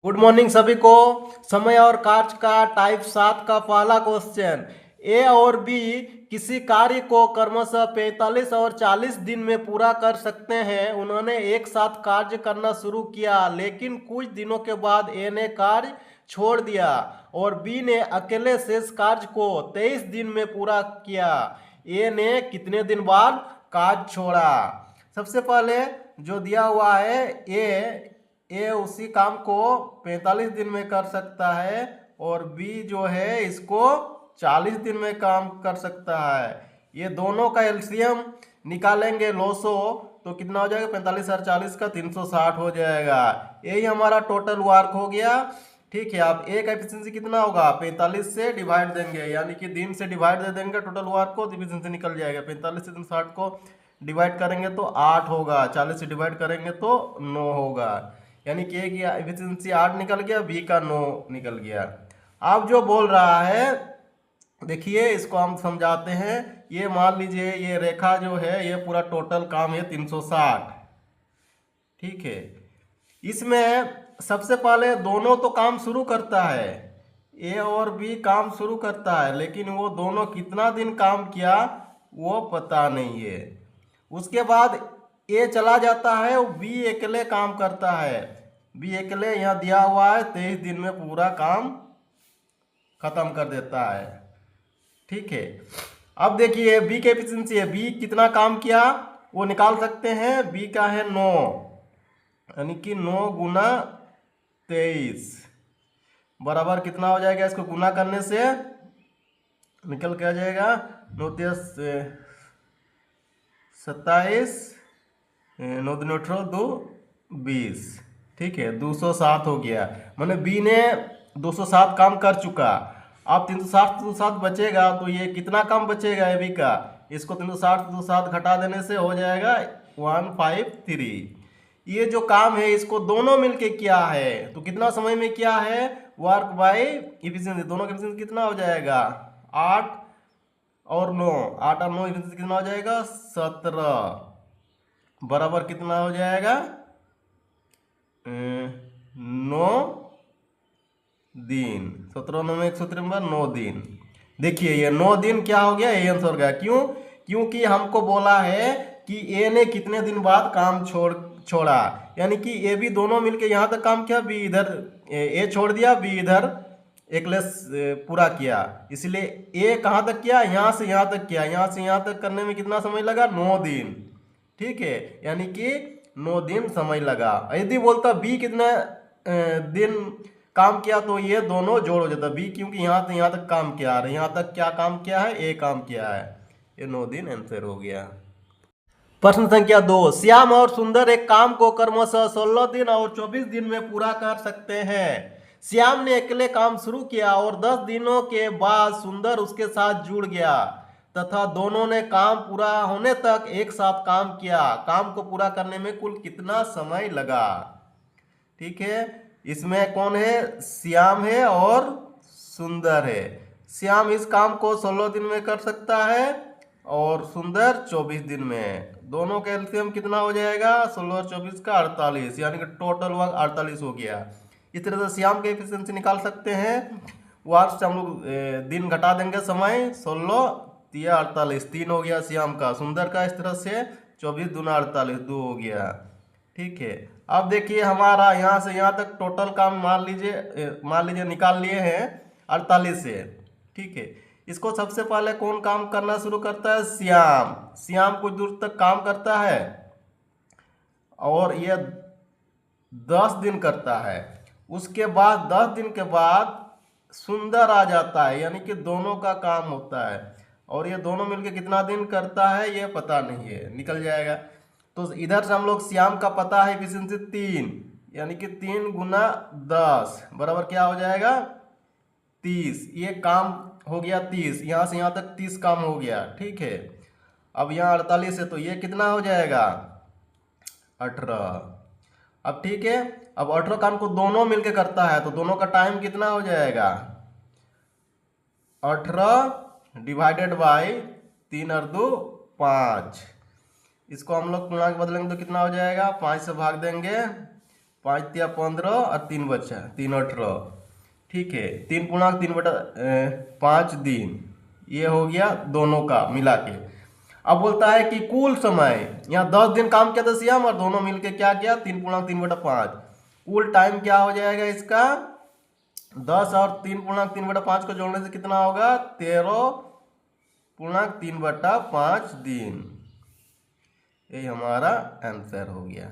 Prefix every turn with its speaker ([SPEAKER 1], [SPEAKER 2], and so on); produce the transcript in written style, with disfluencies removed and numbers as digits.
[SPEAKER 1] Good morning सभी को। समय और कार्य का टाइप 7 का पहला क्वेश्चन। ए और बी किसी कार्य को क्रमशः 45 और 40 दिन में पूरा कर सकते हैं। उन्होंने एक साथ कार्य करना शुरू किया, लेकिन कुछ दिनों के बाद ए ने कार्य छोड़ दिया और बी ने अकेले शेष कार्य को 23 दिन में पूरा किया। ए ने कितने दिन बाद कार्य छोड़ा? सबसे पहले जो दिया हुआ है, ए उसी काम को 45 दिन में कर सकता है और बी जो है इसको 40 दिन में काम कर सकता है। ये दोनों का एलसीएम निकालेंगे लोसो तो कितना हो जाएगा? 45 और 40 का 360 हो जाएगा। यही हमारा टोटल वर्क हो गया। ठीक है, अब ए का एफिशिएंसी कितना होगा? 45 से डिवाइड देंगे, यानी कि दिन से डिवाइड दे देंगे टोटल वर्क को, एफिशिएंसी निकल जाएगा। 45 से 360 को डिवाइड करेंगे तो 8 होगा, 40 से डिवाइड करेंगे तो 9 होगा, यानी कि ए की एफिशिएंसी 8 निकल गया, बी का 9 निकल गया। अब जो बोल रहा है देखिए, इसको हम समझाते हैं। ये मान लीजिए ये रेखा जो है ये पूरा टोटल काम है 360। ठीक है, इसमें सबसे पहले दोनों तो काम शुरू करता है, ए और बी काम शुरू करता है, लेकिन वो दोनों कितना दिन काम किया वो पता नहीं है। उसके बाद ए चला जाता है और बी अकेले काम करता है। बी अकेले यहाँ दिया हुआ है 23 दिन में पूरा काम खत्म कर देता है। ठीक है, अब देखिए बी की एफिशिएंसी है, बी कितना काम किया वो निकाल सकते हैं। बी का है 9, यानी कि 9 गुना 23 बराबर कितना हो जाएगा? इसको गुना करने से निकल के आ जाएगा 9 27, 9 दूनी 18, 2 20। ठीक है, 207 हो गया। मैंने बी ने 207 काम कर चुका। अब 360 बचेगा तो ये कितना काम बचेगा ए बी का? इसको 360 घटा देने से हो जाएगा 153। ये जो काम है इसको दोनों मिलके किया है, तो कितना समय में किया है? वर्क बाय एफिशिएंसी, दोनों का एफिशिएंसी कितना हो जाएगा? 8 और 9, 8 और 9 एफिशिएंसी कितना हो जाएगा? 17 बराबर कितना हो जाएगा? 9 दिन। 17 9 में 153, 9 दिन। देखिए ये 9 दिन क्या हो गया? ए आंसर हो गया। क्यों? क्योंकि हमको बोला है कि ए ने कितने दिन बाद काम छोड़ा, यानी कि ए बी दोनों मिलके यहाँ तक काम किया, बी इधर ए छोड़ दिया, बी इधर एकलेस पूरा किया। इसलिए ए कहाँ तक किया? यहाँ से यहाँ तक किया। यहाँ से यहाँ तक करने में कितना समय लगा? 9 दिन। ठीक है, यानी कि 9 दिन समय लगा। यदि बोलता बी कितना दिन काम किया तो ये दोनों जोड़ हो जाता बी, क्योंकि यहाँ से यहाँ तक काम किया है, यहाँ तक क्या काम किया है? ए काम किया है। ये 9 दिन आंसर हो गया। प्रश्न संख्या 2, श्याम और सुंदर एक काम को क्रमशः 16 दिन और 24 दिन में पूरा कर सकते हैं। श्याम ने अकेले काम शुरू किया और 10 दिनों के बाद सुंदर उसके साथ जुड़ गया तथा दोनों ने काम पूरा होने तक एक साथ काम किया। काम को पूरा करने में कुल कितना समय लगा? ठीक है, इसमें कौन है? श्याम है और सुंदर है। श्याम इस काम को 16 दिन में कर सकता है और सुंदर 24 दिन में। दोनों का एलसीएम कितना हो जाएगा? 16 और 24 का 48, यानी कि टोटल वर्क 48 हो गया। इस तरह से श्याम की एफिशिएंसी निकाल सकते हैं। वर्क से हम लोग दिन घटा देंगे, समय 16 3 48, 3 हो गया श्याम का। सुंदर का इस तरह से 24 दूना 48, 2 हो गया। ठीक है, अब देखिए हमारा यहाँ से यहाँ तक टोटल काम मान लीजिए निकाल लिए हैं 48 से। ठीक है, इसको सबसे पहले कौन काम करना शुरू करता है? श्याम। श्याम कुछ दूर तक काम करता है और ये 10 दिन करता है। उसके बाद 10 दिन के बाद सुंदर आ जाता है, यानी कि दोनों का काम होता है और ये दोनों मिलके कितना दिन करता है ये पता नहीं है, निकल जाएगा। तो इधर से हम लोग श्याम का पता है एफिशिएंसी 3, यानी कि 3 गुना 10 बराबर क्या हो जाएगा? 30। ये काम हो गया 30, यहाँ से यहाँ तक 30 काम हो गया। ठीक है, अब यहाँ 48 है तो ये कितना हो जाएगा? 18। अब ठीक है, अब 18 काम को दोनों मिलके करता है तो दोनों का टाइम कितना हो जाएगा? 18 डिवाइडेड बाई 3 और 2 5। इसको हम लोग पूर्णांक बदलेंगे तो कितना हो जाएगा? 5 से भाग देंगे 5 या 15 और 3 बचा 3 18, ठीक है। 3 × 3/5 दिन, ये हो गया दोनों का मिला के। अब बोलता है कि कुल समय, यहाँ 10 दिन काम किया था श्याम और दोनों मिलके क्या किया 3 × 3/5, कुल टाइम क्या हो जाएगा इसका 10 और 3 × 3/5 को जोड़ने से कितना होगा 13 × 3/5 दिन। ये हमारा आंसर हो गया।